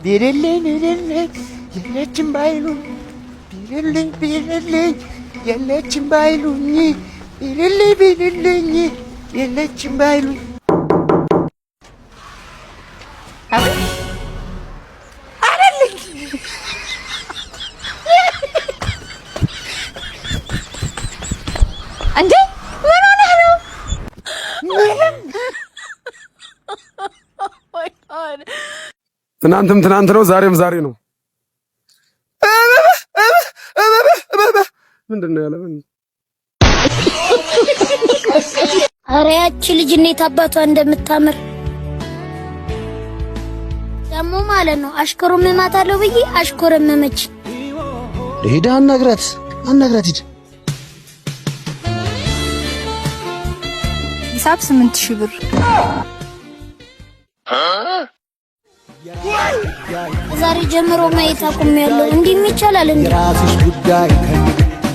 ቢርልኝ የለችም ባይሉኝ ቢርልኝ የለችም ባይሉኝ ቢርልኝ የለችም ባይሉኝ እንዴ ምን ሆነህ ነው? ትናንትም ትናንት ነው፣ ዛሬም ዛሬ ነው። ምንድነው ያለው? ኧረ ያቺ ልጅ እንዴት አባቷ እንደምታምር ደግሞ ማለት ነው። አሽኮረመማታለሁ ብዬ አሽኮረመመች። ሄዳ አናግራት ሂድ። ሂሳብ 8000 ብር። ዛሬ ጀምሮ ማየት አቁሜያለሁ። እንዲህ ይቻላል እንዴ?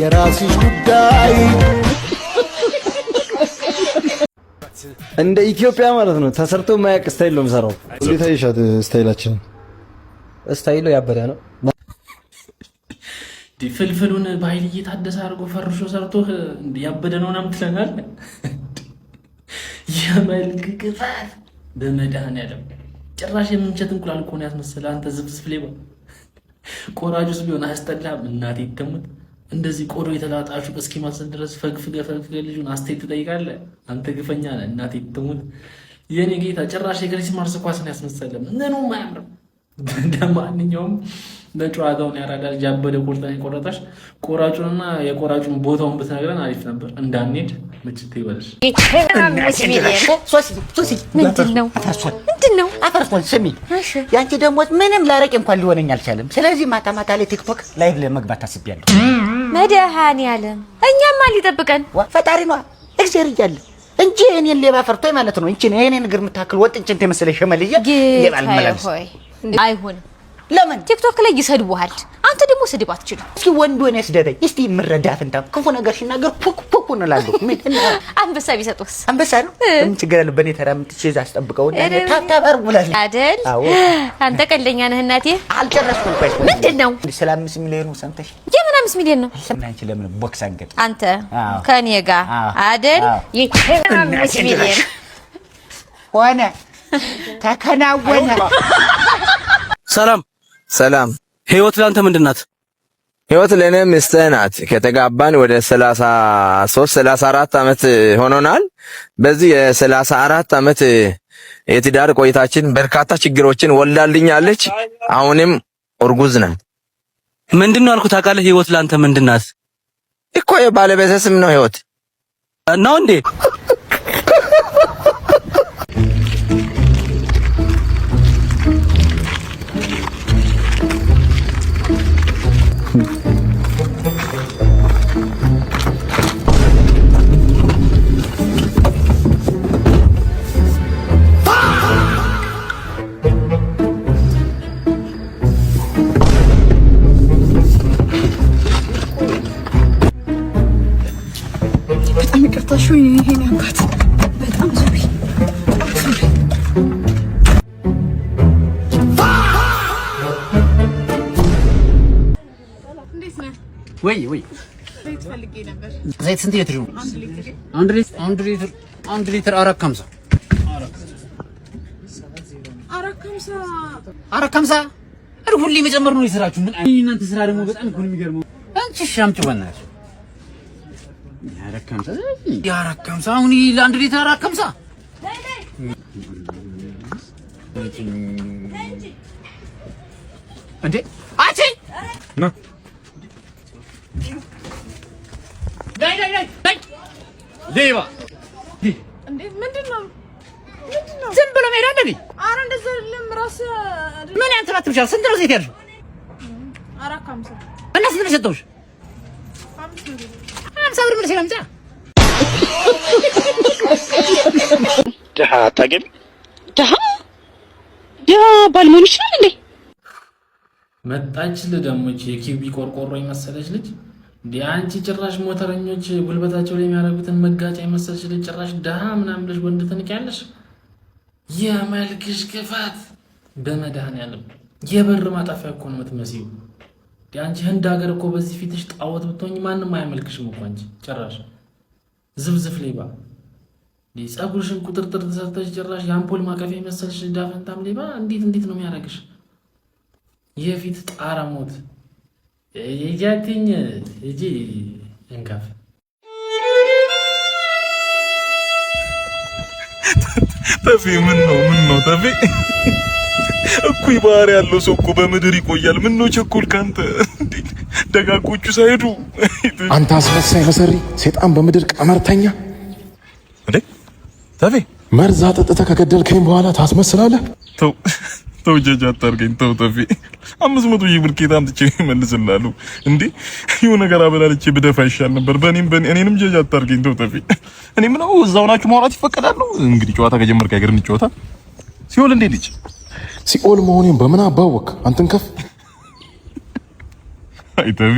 የራስሽ ጉዳይ እንደ ኢትዮጵያ ማለት ነው። ተሰርቶ የማያውቅ ስታይል ነው የምሰራው። እንዴት አይሻት? ስታይሉ ያበደ ነው። ፍልፍሉን በኃይል እየታደሰ አድርጎ ፈርሾ ሰርቶህ ያበደ ነው ምናምን ትለናለህ። የመልክ ክፋት በመድኃኒዓለም ጭራሽ የምንቸት እንቁላል እኮ ነው ያስመሰለ። አንተ ዝብዝፍ ሌባ። ቆራጁስ ቢሆን አያስጠላም? እናቴ ተሙት። እንደዚህ ቆዶ የተላጣሹ እስኪመስል ድረስ ፈግፍገ ልጁን አስተያየት ትጠይቃለህ? አንተ ግፈኛ ነህ። እናቴ ተሙት። የኔ ጌታ ጭራሽ የክሪስማስ ኳስን ያስመሰለ ምኑም አያምርም። ለማንኛውም ለጨዋታውን ያራዳል ጃበደ ቁርጣን የቆረጣሽ ቆራጩንና የቆራጩን ቦታውን ብትነግረን አሪፍ ነበር። እንዳንሄድ ምችት ይበልሽ። ምንድነው አፈርሶን ስሚ፣ ያንቺ ደሞዝ ምንም ላረቅ እንኳን ሊሆነኝ አልቻለም። ስለዚህ ማታ ማታ ላይ ቲክቶክ ላይቭ ለመግባት አስቤያለሁ። መድኃኒዓለም እኛማ ሊጠብቀን ፈጣሪ ነው እግዚአብሔር እያለ እንጂ እኔን ሌባ ፈርቶኝ ማለት ነው። እንጂ እኔን እግር የምታክል ወጥ እንጭንት የመሰለ ሸመልዬ ሌባ አልመላለስ። አይሆንም። ለምን ቲክቶክ ላይ ይሰድቡሃል? አንተ ደግሞ ስድብ አትችልም። እስኪ ወንዱ እኔ ስደበኝ እስቲ ምረዳት እንታ ክፉ ነገር ሲናገር ፑክ እንላለሁ። አንበሳ ቢሰጡስ? አንበሳ ነው ምን ችግር አለ? በእኔ ተራ የምትችይዝ አስጠብቀው እና ታታበር ብላለች አይደል? አንተ ቀልደኛ ነህ እናቴ። አልጨረስኩም። ቆይ ምንድነው? ስለ 5 ሚሊዮን ሰምተሽ? የምን 5 ሚሊዮን ነው? አንቺ ለምን ቦክስ አንገጥ? አንተ ከኔ ጋር አይደል? የምን 5 ሚሊዮን ሆነ ተከናወነ። ሰላም። ህይወት ላንተ ምንድናት? ህይወት ለኔ ሚስትህ ናት። ከተጋባን ወደ 34 ዓመት ሆኖናል። በዚህ የ34 ዓመት የትዳር ቆይታችን በርካታ ችግሮችን ወልዳልኛለች። አሁንም እርጉዝ ናት። ምንድነው አልኩት? ታውቃለህ ህይወት ላንተ ምንድናት? እኮ የባለቤቴ ስም ነው ህይወት ነው እንዴ? በጣም ይቅርታ። እሺ ይሄን ያባት በጣም ሶሪ። ወይ ዘይት ፈልጌ ነበር። ዘይት ስንት ሊትር ነው? 1 ሊትር 450 450 ሁሌ መጨመር ነው የስራችሁ። ምን እናንተ ስራ ደግሞ በጣም እኮ ነው የሚገርመው። አንቺ ሻምጪው በእናትሽ 450 አሁን ለ1 ሊትር 450 እንዴ አቺ ና ሌባ እንዴ ምንድነው? ዝም ብሎ መሄድ አይደል? ኧረ እንደዛ አይደለም። ራስ ምን ያንተራት ብቻ ስንት ነው ዘይት ያልሽው? 450 እና ስንት ነው የሰጠሁሽ? 50 ብር መልስ ለምጣ ደሃ አታገቢ። ደሃ ባልሞን ይችላል እንዴ? መጣች ለደሞች የኪቢ ቆርቆሮ የመሰለች ልጅ እንዴ! አንቺ ጭራሽ ሞተረኞች ጉልበታቸው ላይ የሚያደርጉትን መጋጫ የመሰለች ልጅ ጭራሽ ደሃ ምናምን ብለሽ ወንድ ትንቂያለሽ? የመልክሽ ክፋት በመድኃኒዓለም የበር ማጣፊያ እኮ ነው የምትመስዪው። አንቺ ህንድ ሀገር እኮ በዚህ ፊትሽ ጣዖት ብትሆኝ ማንም አያመልክሽም እኮ አንቺ ጭራሽ ዝብዝፍ ሌባ። ጸጉርሽን ቁጥርጥር ተሰርተሽ ጭራሽ የአምፖል ማቀፊያ የመሰልሽ ዳፈንታም ሌባ። እንዴት ነው የሚያደርግሽ? የፊት ጣራ ሞት የጃቲኝ እጂ እንካፍ ተፊ ምን ነው ተፊ እኩይ ባህሪ ያለው ሰው እኮ በምድር ይቆያል። ምን ነው ቸኮልክ አንተ? ደጋጎቹ ሳይሄዱ አንተ አስመሳይ መሰሪ ሰይጣን በምድር ቀመርተኛ እንዴ ተፊ መርዛ ጠጥተህ ከገደልከኝ በኋላ ታስመስላለህ። ተው ጀጃ አታርገኝ ተው ተፊ 500 ሺህ ብር ኬታ አምጥቼ እመልስልሃለሁ እንዴ ይኸው ነገር አበላልቼ ብደፋ ይሻል ነበር። እኔንም ጀጃ አታርገኝ ተው ተፊ። እኔ ምን ነው እዛው ናችሁ ማውራት ይፈቀዳል ነው እንግዲህ ጨዋታ ከጀመርክ አይገርም ጨዋታ ሲኦል እንዴት ልጅ ሲኦል መሆኔን በምን አባወቅ አንተን ከፍ አይ ተፊ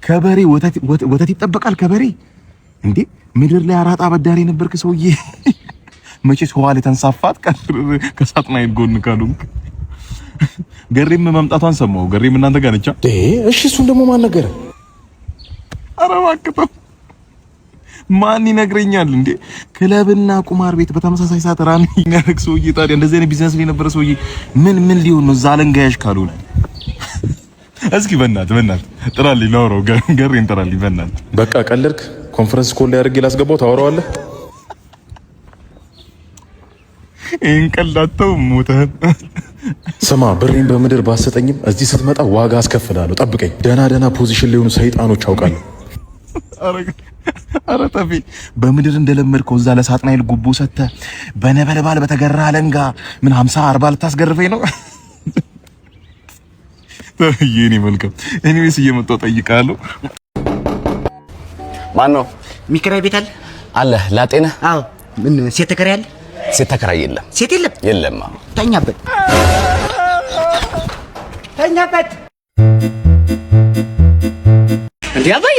ከበሬ ወተት ይጠበቃል ከበሬ እንዴ ምድር ላይ አራጣ አበዳሪ ነበርክ ሰውዬ መቼስ ሆዋል ተንሳፋት ከሳጥናይል ጎን ካሉ ገሬም መምጣቷን ሰማው። ገሬም እናንተ ጋር ነቻ እሺ እሱን ደግሞ ማን ነገረ? ኧረ እባክህ ማን ይነግረኛል እንዴ? ክለብና ቁማር ቤት በተመሳሳይ ሰዓት ራን የሚያደርግ ሰውዬ ታዲያ እንደዚህ አይነት ቢዝነስ ላይ የነበረ ሰውዬ ምን ሊሆን ነው? ዛለንጋያሽ ካልሆነ እስኪ በእናትህ ጥራልኝ ላውራው። ገሬን ጥራልኝ በእናትህ። በቃ ቀለድክ። ኮንፈረንስ ኮል ላይ አድርጌ ላስገባው ታወራዋለህ። እንቀላተው ሞተህ ስማ ብሬን በምድር ባሰጠኝም እዚህ ስትመጣ ዋጋ አስከፍላለሁ። ጠብቀኝ። ደህና ፖዚሽን ላይ ሆኑ ሰይጣኖች አውቃለሁ። ኧረ ተፊ በምድር እንደለመድከው እዛ ለሳጥናይል ጉቦ ሰጥተህ በነበልባል በተገራ አለንጋ ምን 50-40 ልታስገርፈኝ ነው? የኔ መልካም እኔስ እየመጣሁ ጠይቃለሁ። ማን ነው? ሚከራይ ቤት አለ ላጤና? አዎ። ምን ሴት ተከራይ አለ? ሴት ተከራይ የለም። ሴት የለም? የለም። ተኛበት እንዴ አባዬ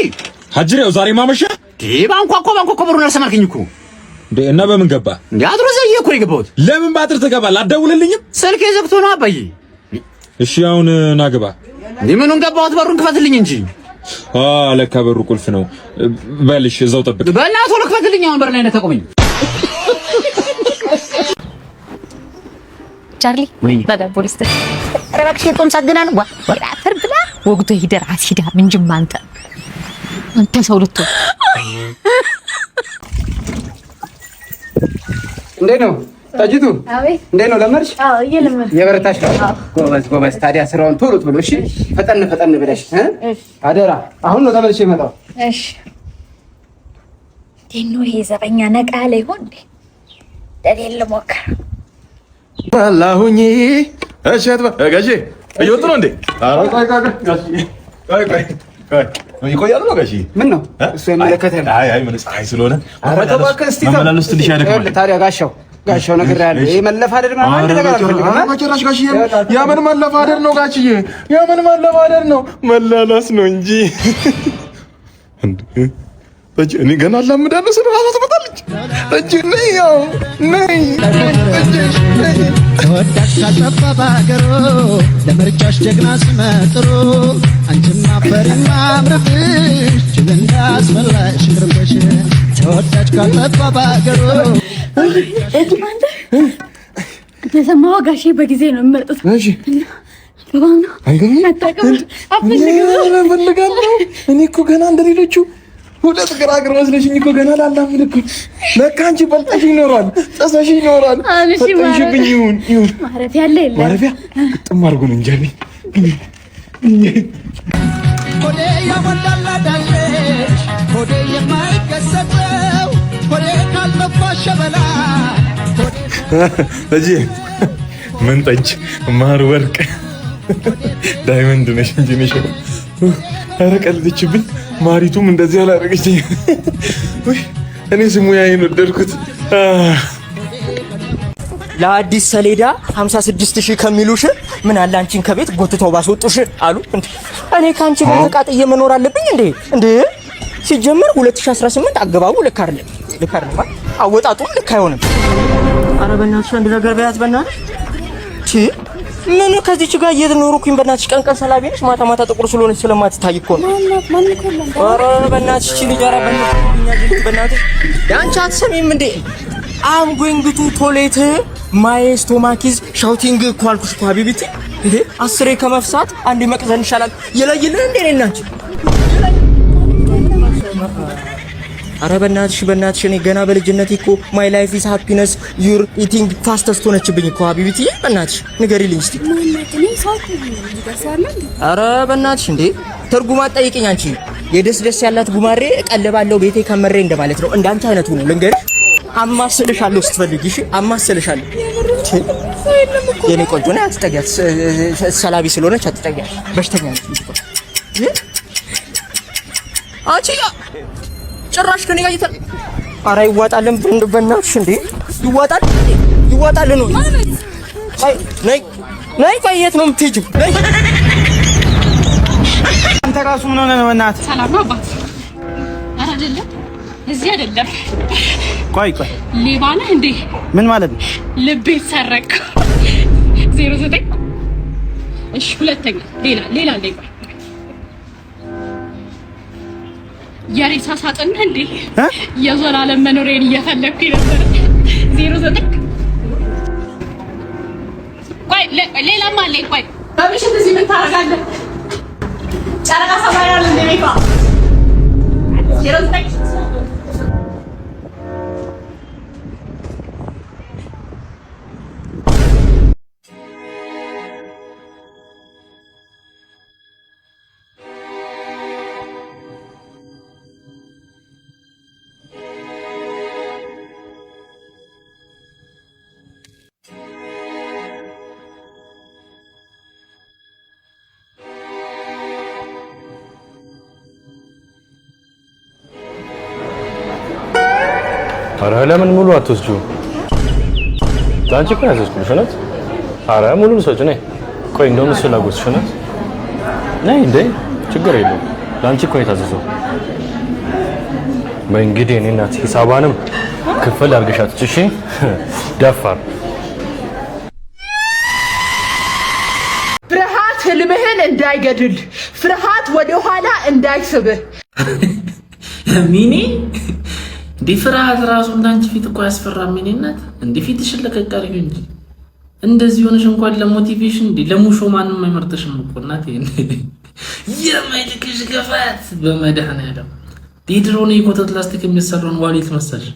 ሀጅሬው ዛሬ ማመሻ ባንኳኳ በሩን አልሰማልከኝ እኮ እንዴ። እና በምን ገባ እንዴ? አጥሩ ዘዬ እኮ ነው የገባሁት። ለምን ባጥር ትገባለህ? አትደውልልኝም? ስልኬ ዘግቶ ነው አባዬ። እሺ አሁን ና ግባ። እንዴ ምኑን ገባሁት? በሩን ክፈትልኝ እንጂ። ለካ በሩ ቁልፍ ነው። በልሽ እዛው ጠብቅ። በእናትህ ልክፈትልኝ። አሁን በር ላይ ነው ተቆመኝ። ቻርሊ ባዳ ፖሊስ ረባክሽ ጦም ሳግና ነው ወራተር ብላ ወግቶ ሂደር አሲዳ ምንጅም አንተ ሰው ልቶ እንዴት ነው ታጅቱ? አቤት። እንዴት ነው ለመርሽ? አዎ እየለመድኩ። የበረታሽ ነው? ጎበዝ። ታዲያ ስራውን ቶሎ እሺ፣ ፈጠን ብለሽ እሺ። አደራ። አሁን ነው ተመልሼ የመጣው። እሺ። ዴኖ ይሄ ዘበኛ ነቃ ላይ ሆን እንዴ? ለሌለ ሞከር አላሁኝ እሸት ጋሼ እየወጡ ነው እንዴ? ቆይ ይቆያሉ ነው ጋሼ? ምን ነው እሱ የሚመለከተኝ? አይ ምን ፀሐይ ስለሆነ መመላለስ ትንሽ ያደክማል። ታዲያ ጋሻው ነገር ያለ ይሄ መለፋደድ ማለት አንድ ነገር አልፈልግም። መጨረሻ ጋሼ ያምን መለፋደድ ነው ጋችዬ፣ ያምን መለፋደድ ነው መላላስ ነው እንጂ እኔ ገና አላምዳለሁ። ስለራሷ ትመጣለች። እጅ ነይ ያው ነይ ተወዳጅ ካልጠፋ ባገሩ ለምርጫሽ ጀግና ስመጥሩ አንቺማ ፈሪማ አምርብሽ ጅብ እንዳስበላሽ ምርበሽ ተወዳጅ ካልጠፋ ባገሩ ተሰማው ጋሼ በጊዜ ነው የሚመጡት። እሺ እፈልጋለሁ። እኔ እኮ ገና እንደሌሎቹ ሁለት ግራግር መስለሽኝ እኮ ገና ላላምን እኮ ለካ አንቺ በልጠሽ ይኖራል ጸሰሽ ይኖራል። ፈጠንሽብኝ። ይሁን ማረፊያ አለ የለም? ማረፊያ ግጥም አድርጎ ነው እንጂ ኮዴ ያሞላላዳለሽ ኮዴ የማይከሰተው ኮዴ ካልጠፋ ሸበላ እጂ ምን ጠጅ ማር ወርቅ ዳይመንድ ነሽ እንጂ ነሽ። ኧረ ቀልድችብኝ። ማሪቱም እንደዚህ አላደረገችኝ። እኔ ስሙያዬን ወደድኩት። ለአዲስ ሰሌዳ 56000 ከሚሉሽ ምን አለ አንቺን ከቤት ጎትተው ባስወጡሽ አሉ። እኔ ካንቺ ጋር ተቃጥዬ መኖር አለብኝ እንዴ? ሲጀመር 2018 አገባቡ ልክ አይደለም። አወጣጡም ልክ አይሆንም። ኧረ በእናትሽ አንድ ነገር በያዝ በእናትሽ። ምን ከዚች ጋር እየኖርኩኝ በእናትሽ ቀን ሰላቢ ነሽ ማታ ማታ ጥቁር ስለሆነች ስለማትታይ እኮ ነው። ኧረ በእናትሽ እቺ ልጅ ኧረ በእናትሽ ያንቺ አትሰሚም እንዴ? I'm going to toilet my stomach is shouting እኮ አልኩሽ እኮ ሀቢብቲ እንዴ 10 ከመፍሳት አንድ መቅዘን ይሻላል የለይልን እንዴ ነኝ አንቺ ኧረ በእናትሽ እኔ ገና በልጅነቴ እኮ my life is happiness you're eating fastest ሆነችብኝ እኮ ሀቢብቲ በእናትሽ ንገሪልኝ እስቲ ኧረ በእናትሽ እንዴ ትርጉም አትጠይቂኝ አንቺ የደስ ያላት ጉማሬ እቀልባለሁ ቤቴ ከመሬ እንደማለት ነው እንዳንቺ አይነቱ ነው ልንገርሽ አማስልሻለሁ ስትፈልጊ እሺ አማስልሻለሁ የኔ ቆንጆ ነው አትጠጊያት ሰላቢ ስለሆነች አትጠጊያት በሽተኛ ነች አንቺ ጭራሽ ከኔ ጋር ኧረ ይዋጣልን በእናትሽ እንዴ ይዋጣል ነው ነይ ቆየት ነው የምትሄጂው ነይ አንተ ራሱ ምን ሆነ ነው በእናትህ ሰላም ነው አባት ኧረ አይደለም እዚህ አይደለም ቆይ ሌባ ነህ እንዴ ምን ማለት ነው ልቤ ሰረቅ 09 እሺ ሁለተኛ ሌላ ቆይ የሬሳ ሳጥን እንዴ የዘላለም መኖሬን እየፈለኩኝ ነበር 09 ቆይ ሌላም አለኝ ቆይ በምሽት እዚህ ምን ታደርጋለህ ጨረቃ ሰማይ አለ እንደ ቤቷ 09 ኧረ ለምን ሙሉ አትወስጂው? ላንቺ እኮ ያዘዝኩልሽ እውነት። ኧረ ሙሉን ሰጪ ነይ። ቆይ እንደውም እሱ ላጎስሽ እውነት። ነይ እንዴ ችግር የለውም። ላንቺ እኮ የታዘዘው። በእንግዲህ እኔ እናት ሂሳባንም ክፍል አድርገሻት እሺ ደፋር ፍርሃት ህልምህን እንዳይገድል ፍርሃት ወደ ኋላ እንዳይስብህ ሚኒ እንዴ ፍርሃት ራሱ እንዳንቺ ፊት እኮ ያስፈራም ሚኒነት እንዴ ፊትሽን ለቀቀሪው እንጂ እንደዚህ ሆነሽ እንኳን ለሞቲቬሽን እንዴ ለሙሾ ማንንም አይመርጥሽም እኮ እናቴ የማይልክሽ ገፋት በመድኃኒዓለም ዲድሮን የኮተት ላስቲክ የሚሰራውን ዋሊት መሰልሽ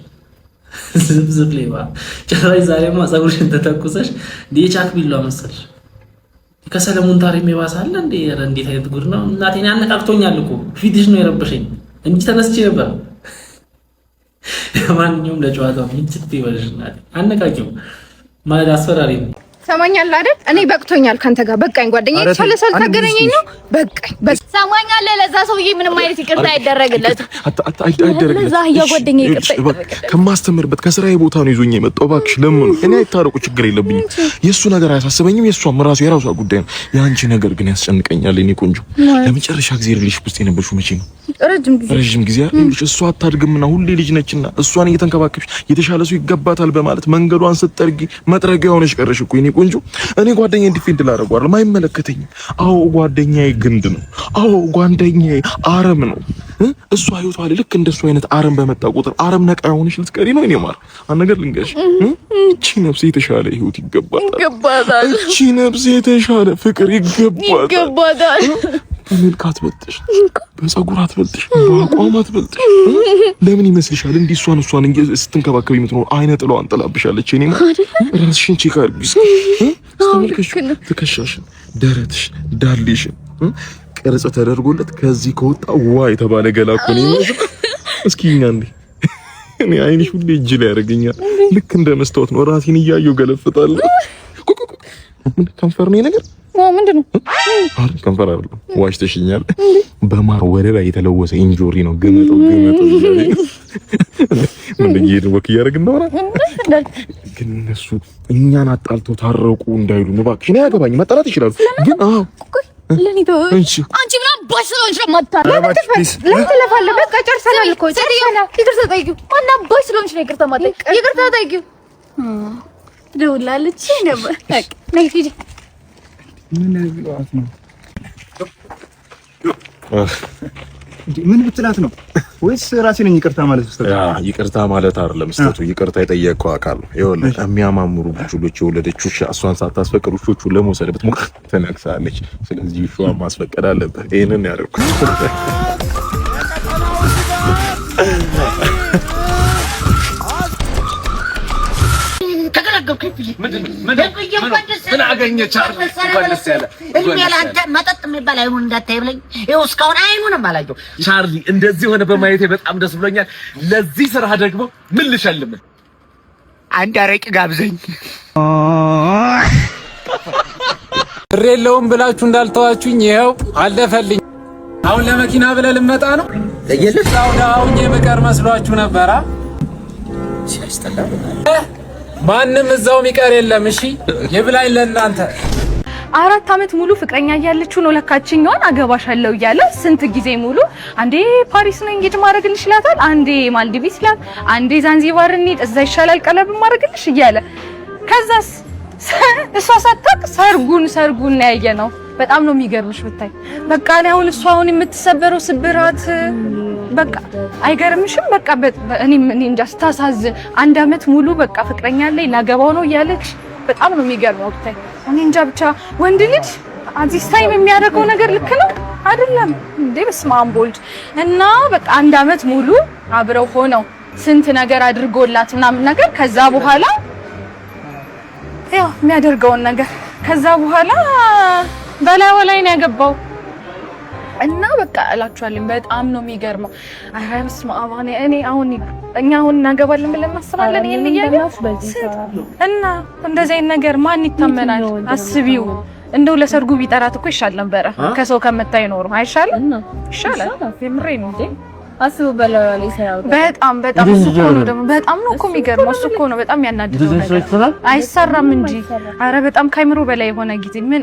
ዝብዝብ ሌባ ጭራሽ ዛሬማ ፀጉርሽን ተተኩሰሽ ዲቻክ ቢሏ መሰልሽ ከሰለሞን ታሪም ይባሳል እንዴ እንዴት አይነት ጉድ ነው እናቴን ያነቃቅቶኛል እኮ ፊትሽ ነው የረበሸኝ እንጂ ተነስቼ ነበር ማንኛውም ለጨዋታው ምንጭት ይወልሽናል አነቃቂው ማለት አስፈራሪ ነው ሰማኛለህ አይደል እኔ በቅቶኛል ካንተ ጋር በቃኝ ጓደኛዬ ሰለሰል ታገናኘኝ ነው በቃኝ ሰማኛለህ ለዛ ሰውዬ ምንም አይነት ይቅርታ አይደረግለትም አይደረግለትም ለዛ ጓደኛዬ ይቅርታ ከማስተምርበት ከስራዬ ቦታ ነው ይዞኝ የመጣው እባክሽ ለምኑ እኔ አይታረቁ ችግር የለብኝም የሱ ነገር አያሳስበኝም የሷም የራሷ ጉዳይ ነው ያንቺ ነገር ግን ያስጨንቀኛል እኔ ቆንጆ ለመጨረሻ ጊዜ ልልሽ ውስጥ የነበርሽው መቼ ነው ረጅም ጊዜ አይደል እሷ አታድግምና ሁሌ ልጅ ነችና እሷን እየተንከባከብሽ የተሻለ ሰው ይገባታል በማለት መንገዷን ስትጠርጊ መጥረጊያ ሆነሽ ቀረሽ እኮ እኔ ቆንጆ እኔ ጓደኛዬ ዲፌንድ ላደርገው አይደለም አይመለከተኝም አዎ ጓደኛዬ ግንድ ነው አዎ ጓደኛዬ አረም ነው እሷ ህይወቷ ላይ ልክ እንደሱ አይነት አረም በመጣ ቁጥር አረም ነቃ ሆነሽ ልትቀሪ ነው እኔ ማር አንገር ልንገርሽ እቺ ነፍስ የተሻለ ህይወት ይገባታል እቺ ነፍስ የተሻለ ፍቅር ይገባታል በመልክ አትበልጥሽ በፀጉር አትበልጥሽ በአቋም አትበልጥሽ ለምን ይመስልሻል እንዲህ እሷን ስትንከባከብ የምትኖር አይነ ጥለው አንጠላብሻለች እኔ ራስሽን ቼክ አድርጊ ተመልከሽ ትከሻሽን ደረትሽ ዳሌሽን ቅርጽ ተደርጎለት ከዚህ ከወጣ ዋ የተባለ ገላ እኮ ነው እስኪኛ እንዴ እኔ አይንሽ ሁሌ እጅ ላይ ያደርገኛል ልክ እንደ መስታወት ነው ራሴን እያየሁ ገለፍጣለሁ ከንፈር ነው ነገር ምንድነው ከንፈር አይደለም ዋሽተሽኛል በማር ወለላ የተለወሰ ኢንጆሪ ነው ገመጠው ምን ወክ እያደረግን ነው ግን እነሱ እኛን አጣልተው ታረቁ እንዳይሉ ነው እባክሽ እኔ አያገባኝም መጣላት ይችላሉ ግን ለኒቶ አንቺ ምን አባሽ ስለሆንሽ ማታለ ለምን ትለፋለህ በቃ ጨርሰናል እኮ ይቅርታ ጠይቂው ማን አባሽ ስለሆንሽ ነው ይቅርታ ማለት ይቅርታ ጠይቂው ደውላለች ነበር ነይ ሂጂ ምን ብትላት ነው? ወይስ ራሴ ነኝ ይቅርታ ማለት ነው? ይቅርታ ማለት አይደለም ስተቱ ይቅርታ የጠየቀው አካል ነው። ይኸውልህ የሚያማምሩ ቡችሎች የወለደችው እሷን ሳታስፈቅድ ውሾቹን ለመውሰድ ብትሞክር ትነክሳለች። ስለዚህ ውሻዋን ማስፈቀድ አለበት። ይሄንን ያደርኩት ምን አገኘች? መጠጥ የሚባል አይኑን እንዳታይ ብለኝ ይኸው እስካሁን አይኑንም አላየው። ቻርሊ እንደዚህ ሆነ በማየቴ በጣም ደስ ብሎኛል። ለዚህ ስራ ደግሞ ምን ልሸልም? አንድ አረቂ ጋብዘኝ። ብር የለውም ብላችሁ እንዳልተዋችሁኝ ይኸው አለፈልኝ። አሁን ለመኪና ብለህ ልመጣ ነው። አሁን የምቀር መስሏችሁ ነበራ? ማንም እዛው የሚቀር የለም። እሺ ይብላኝ ለእናንተ። 4 ዓመት ሙሉ ፍቅረኛ እያለችው ነው ለካችኛውን አገባሻለሁ እያለ ስንት ጊዜ ሙሉ አንዴ ፓሪስ ነው እንግዲህ ማድረግልሽ ይላታል፣ አንዴ ማልዲቪስ ይላል፣ አንዴ ዛንዚባር እንሂድ እዛ ይሻላል ቀለብ ማድረግልሽ እያለ ከዛስ እሷ ሳታቅ ሰርጉን ያየ ነው። በጣም ነው የሚገርምሽ ብታይ። በቃ ነው አሁን እሷ የምትሰበረው ስብራት በቃ አይገርምሽም? በቃ እኔ እንጃ ስታሳዝን 1 ዓመት ሙሉ በቃ ፍቅረኛ ላይ ላገባው ነው እያለች በጣም ነው የሚገርመው ብታይ። እኔ እንጃ ብቻ ወንድ ልጅ አዚስ ታይም የሚያደርገው ነገር ልክ ነው አይደለም እንዴ? በስመ አብ ወልድ እና በቃ 1 ዓመት ሙሉ አብረው ሆነው ስንት ነገር አድርጎላት ምናምን ነገር ከዛ በኋላ ያው የሚያደርገውን ነገር ከዛ በኋላ በላይ ነው ያገባው እና በቃ እላችኋለሁ በጣም ነው የሚገርመው። አይ በስመ አብ እኔ እኛ አሁን እናገባለን ብለን እናስባለን ይሄን እያየን እና እንደዚህ አይነት ነገር ማን ይታመናል? አስቢው እንደው ለሰርጉ ቢጠራት እኮ ይሻል ነበረ ከሰው ከመታይ ኖሮ አይሻልም? ይሻላል። የምሬ ነው እንዴ አስቡ በለው ላይ ሰራው በጣም እሱ እኮ ነው ደግሞ በጣም ነው እኮ የሚገርመው። እሱ እኮ ነው በጣም ያናድደው ነገር አይሰራም እንጂ አረ በጣም ካይምሮ በላይ የሆነ ጊዜ ምን